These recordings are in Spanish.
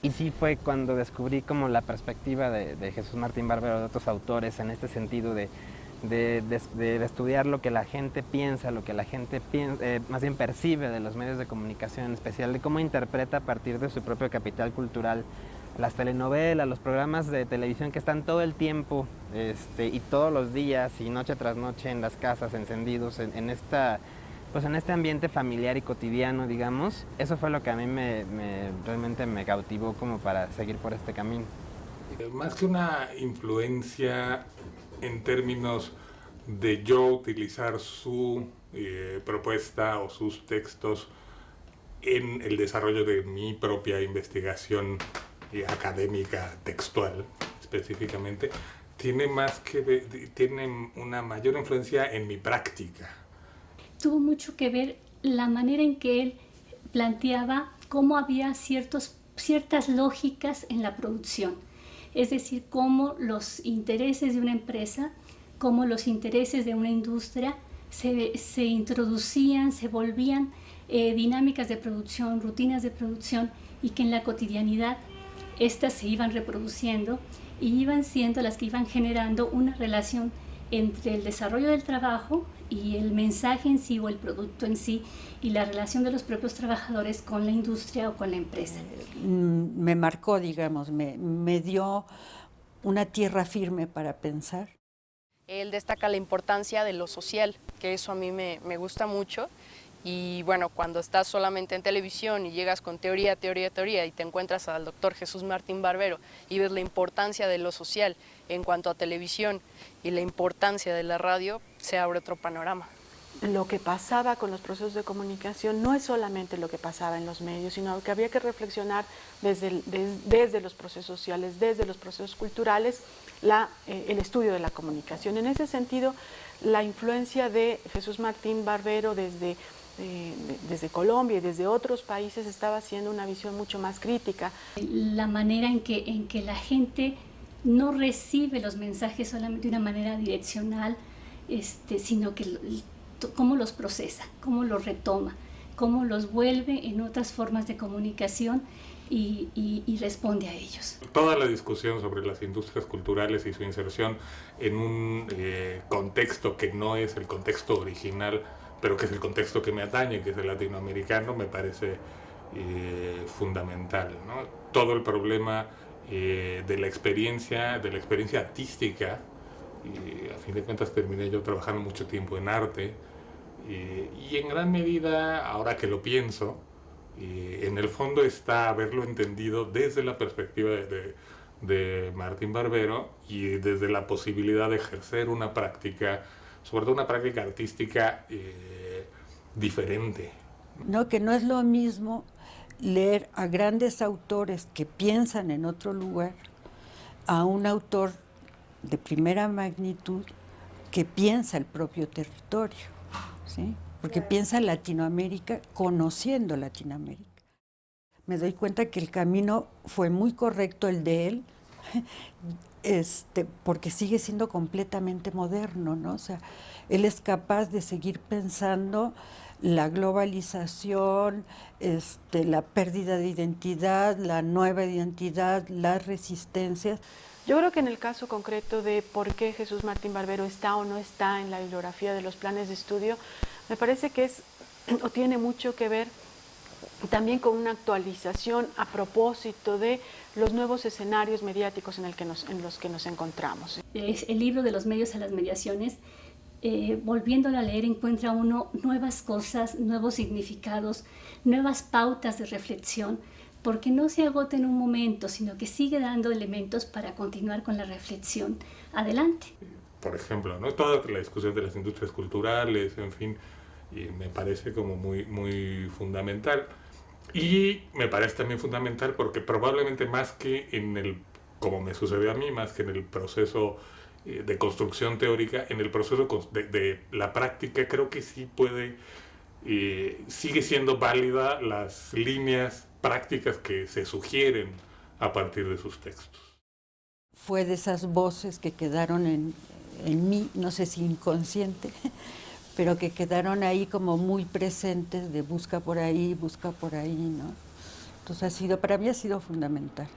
Y sí fue cuando descubrí como la perspectiva de Jesús Martín Barbero, de otros autores, en este sentido de estudiar lo que la gente piensa, lo que la gente más bien percibe de los medios de comunicación, en especial de cómo interpreta a partir de su propio capital cultural las telenovelas, los programas de televisión que están todo el tiempo y todos los días y noche tras noche en las casas encendidos en esta pues en este ambiente familiar y cotidiano, digamos. Eso fue lo que a mí realmente me cautivó como para seguir por este camino. Más que una influencia en términos de yo utilizar su propuesta o sus textos en el desarrollo de mi propia investigación académica textual específicamente, tiene una mayor influencia en mi práctica. Tuvo mucho que ver la manera en que él planteaba cómo había ciertas lógicas en la producción, es decir, cómo los intereses de una empresa, cómo los intereses de una industria se introducían, se volvían dinámicas de producción, rutinas de producción, y que en la cotidianidad estas se iban reproduciendo y iban siendo las que iban generando una relación entre el desarrollo del trabajo y el mensaje en sí o el producto en sí, y la relación de los propios trabajadores con la industria o con la empresa. Me marcó, digamos, me dio una tierra firme para pensar. Él destaca la importancia de lo social, que eso a mí me gusta mucho. Y bueno, cuando estás solamente en televisión y llegas con teoría y te encuentras al doctor Jesús Martín Barbero y ves la importancia de lo social en cuanto a televisión y la importancia de la radio, se abre otro panorama. Lo que pasaba con los procesos de comunicación no es solamente lo que pasaba en los medios, sino que había que reflexionar desde los procesos sociales, desde los procesos culturales, el estudio de la comunicación. En ese sentido, la influencia de Jesús Martín Barbero desde Colombia y desde otros países estaba haciendo una visión mucho más crítica. La manera en que la gente no recibe los mensajes solamente de una manera direccional, sino que cómo los procesa, cómo los retoma, cómo los vuelve en otras formas de comunicación y responde a ellos. Toda la discusión sobre las industrias culturales y su inserción en un contexto que no es el contexto original, pero que es el contexto que me atañe, que es el latinoamericano, me parece fundamental, ¿no? Todo el problema de la experiencia artística, y a fin de cuentas terminé yo trabajando mucho tiempo en arte, y en gran medida, ahora que lo pienso, en el fondo está haberlo entendido desde la perspectiva de Martín Barbero y desde la posibilidad de ejercer una práctica, sobre todo una práctica artística diferente. No, que no es lo mismo leer a grandes autores que piensan en otro lugar a un autor de primera magnitud que piensa el propio territorio, ¿sí? Porque piensa Latinoamérica conociendo Latinoamérica. Me doy cuenta que el camino fue muy correcto el de él, porque sigue siendo completamente moderno, ¿no? O sea, él es capaz de seguir pensando la globalización, la pérdida de identidad, la nueva identidad, las resistencias. Yo creo que en el caso concreto de por qué Jesús Martín Barbero está o no está en la bibliografía de los planes de estudio, me parece que tiene mucho que ver también con una actualización a propósito de los nuevos escenarios mediáticos en los que nos encontramos. Es el libro de los medios a las mediaciones. Volviéndolo a leer encuentra uno nuevas cosas, nuevos significados, nuevas pautas de reflexión, porque no se agota en un momento, sino que sigue dando elementos para continuar con la reflexión adelante. Por ejemplo, ¿no? Toda la discusión de las industrias culturales, en fin, y me parece como muy, muy fundamental. Y me parece también fundamental porque probablemente más que como me sucedió a mí, más que en el proceso de construcción teórica, en el proceso de la práctica, creo que sí sigue siendo válida las líneas prácticas que se sugieren a partir de sus textos. Fue de esas voces que quedaron en mí, no sé si inconsciente, pero que quedaron ahí como muy presentes de busca por ahí, ¿no? Entonces para mí ha sido fundamental.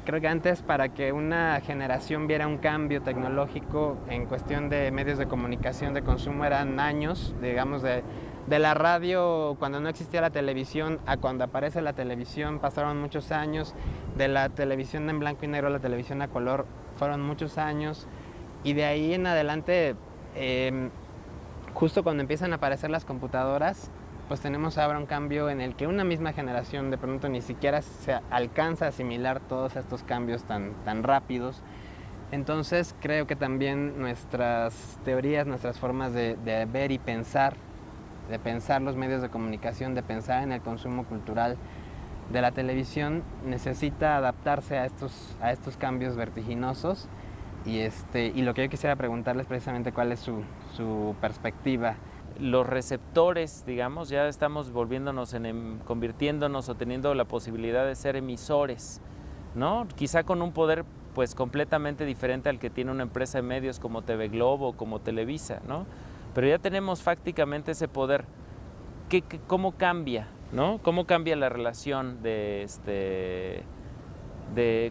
Creo que antes, para que una generación viera un cambio tecnológico en cuestión de medios de comunicación, de consumo, eran años, digamos, de la radio cuando no existía la televisión a cuando aparece la televisión pasaron muchos años, de la televisión en blanco y negro a la televisión a color fueron muchos años, y de ahí en adelante, justo cuando empiezan a aparecer las computadoras, pues tenemos ahora un cambio en el que una misma generación de pronto ni siquiera se alcanza a asimilar todos estos cambios tan rápidos. Entonces creo que también nuestras teorías, nuestras formas de ver y pensar, de pensar los medios de comunicación, de pensar en el consumo cultural de la televisión, necesita adaptarse a estos cambios vertiginosos. Y lo que yo quisiera preguntarles precisamente cuál es su perspectiva. Los receptores, digamos, ya estamos convirtiéndonos o teniendo la posibilidad de ser emisores, ¿no? Quizá con un poder pues completamente diferente al que tiene una empresa de medios como TV Globo o como Televisa, ¿no? Pero ya tenemos fácticamente ese poder. ¿Cómo cambia, ¿no? ¿Cómo cambia la relación de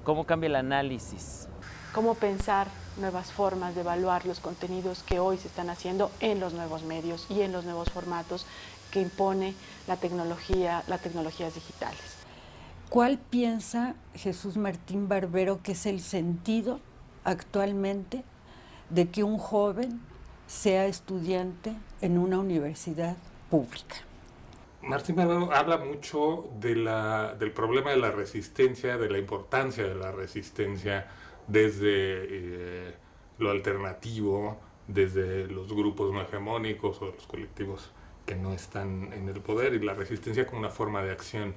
cómo cambia el análisis? Cómo pensar nuevas formas de evaluar los contenidos que hoy se están haciendo en los nuevos medios y en los nuevos formatos que impone las tecnologías digitales. ¿Cuál piensa Jesús Martín Barbero que es el sentido actualmente de que un joven sea estudiante en una universidad pública? Martín Barbero habla mucho del problema de la resistencia, de la importancia de la resistencia desde lo alternativo, desde los grupos no hegemónicos o los colectivos que no están en el poder, y la resistencia como una forma de acción.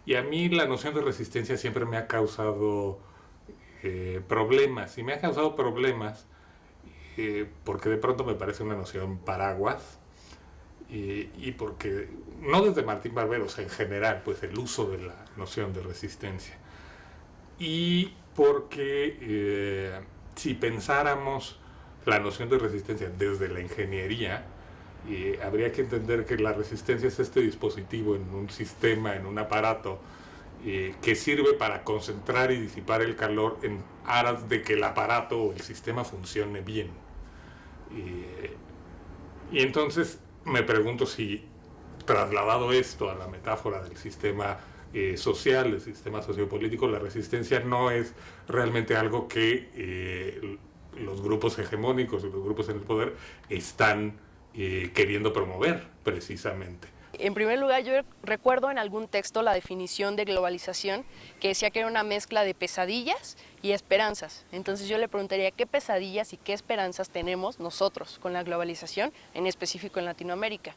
Y a mí la noción de resistencia siempre me ha causado problemas, y me ha causado problemas porque de pronto me parece una noción paraguas, y porque, no desde Martín Barbero, o sea, en general, pues el uso de la noción de resistencia. Y porque si pensáramos la noción de resistencia desde la ingeniería, habría que entender que la resistencia es este dispositivo en un sistema, en un aparato, que sirve para concentrar y disipar el calor en aras de que el aparato o el sistema funcione bien. Y entonces me pregunto si, trasladado esto a la metáfora del sistema social, el sistema sociopolítico, la resistencia no es realmente algo que los grupos hegemónicos y los grupos en el poder están queriendo promover precisamente. En primer lugar, yo recuerdo en algún texto la definición de globalización que decía que era una mezcla de pesadillas y esperanzas. Entonces yo le preguntaría qué pesadillas y qué esperanzas tenemos nosotros con la globalización, en específico en Latinoamérica.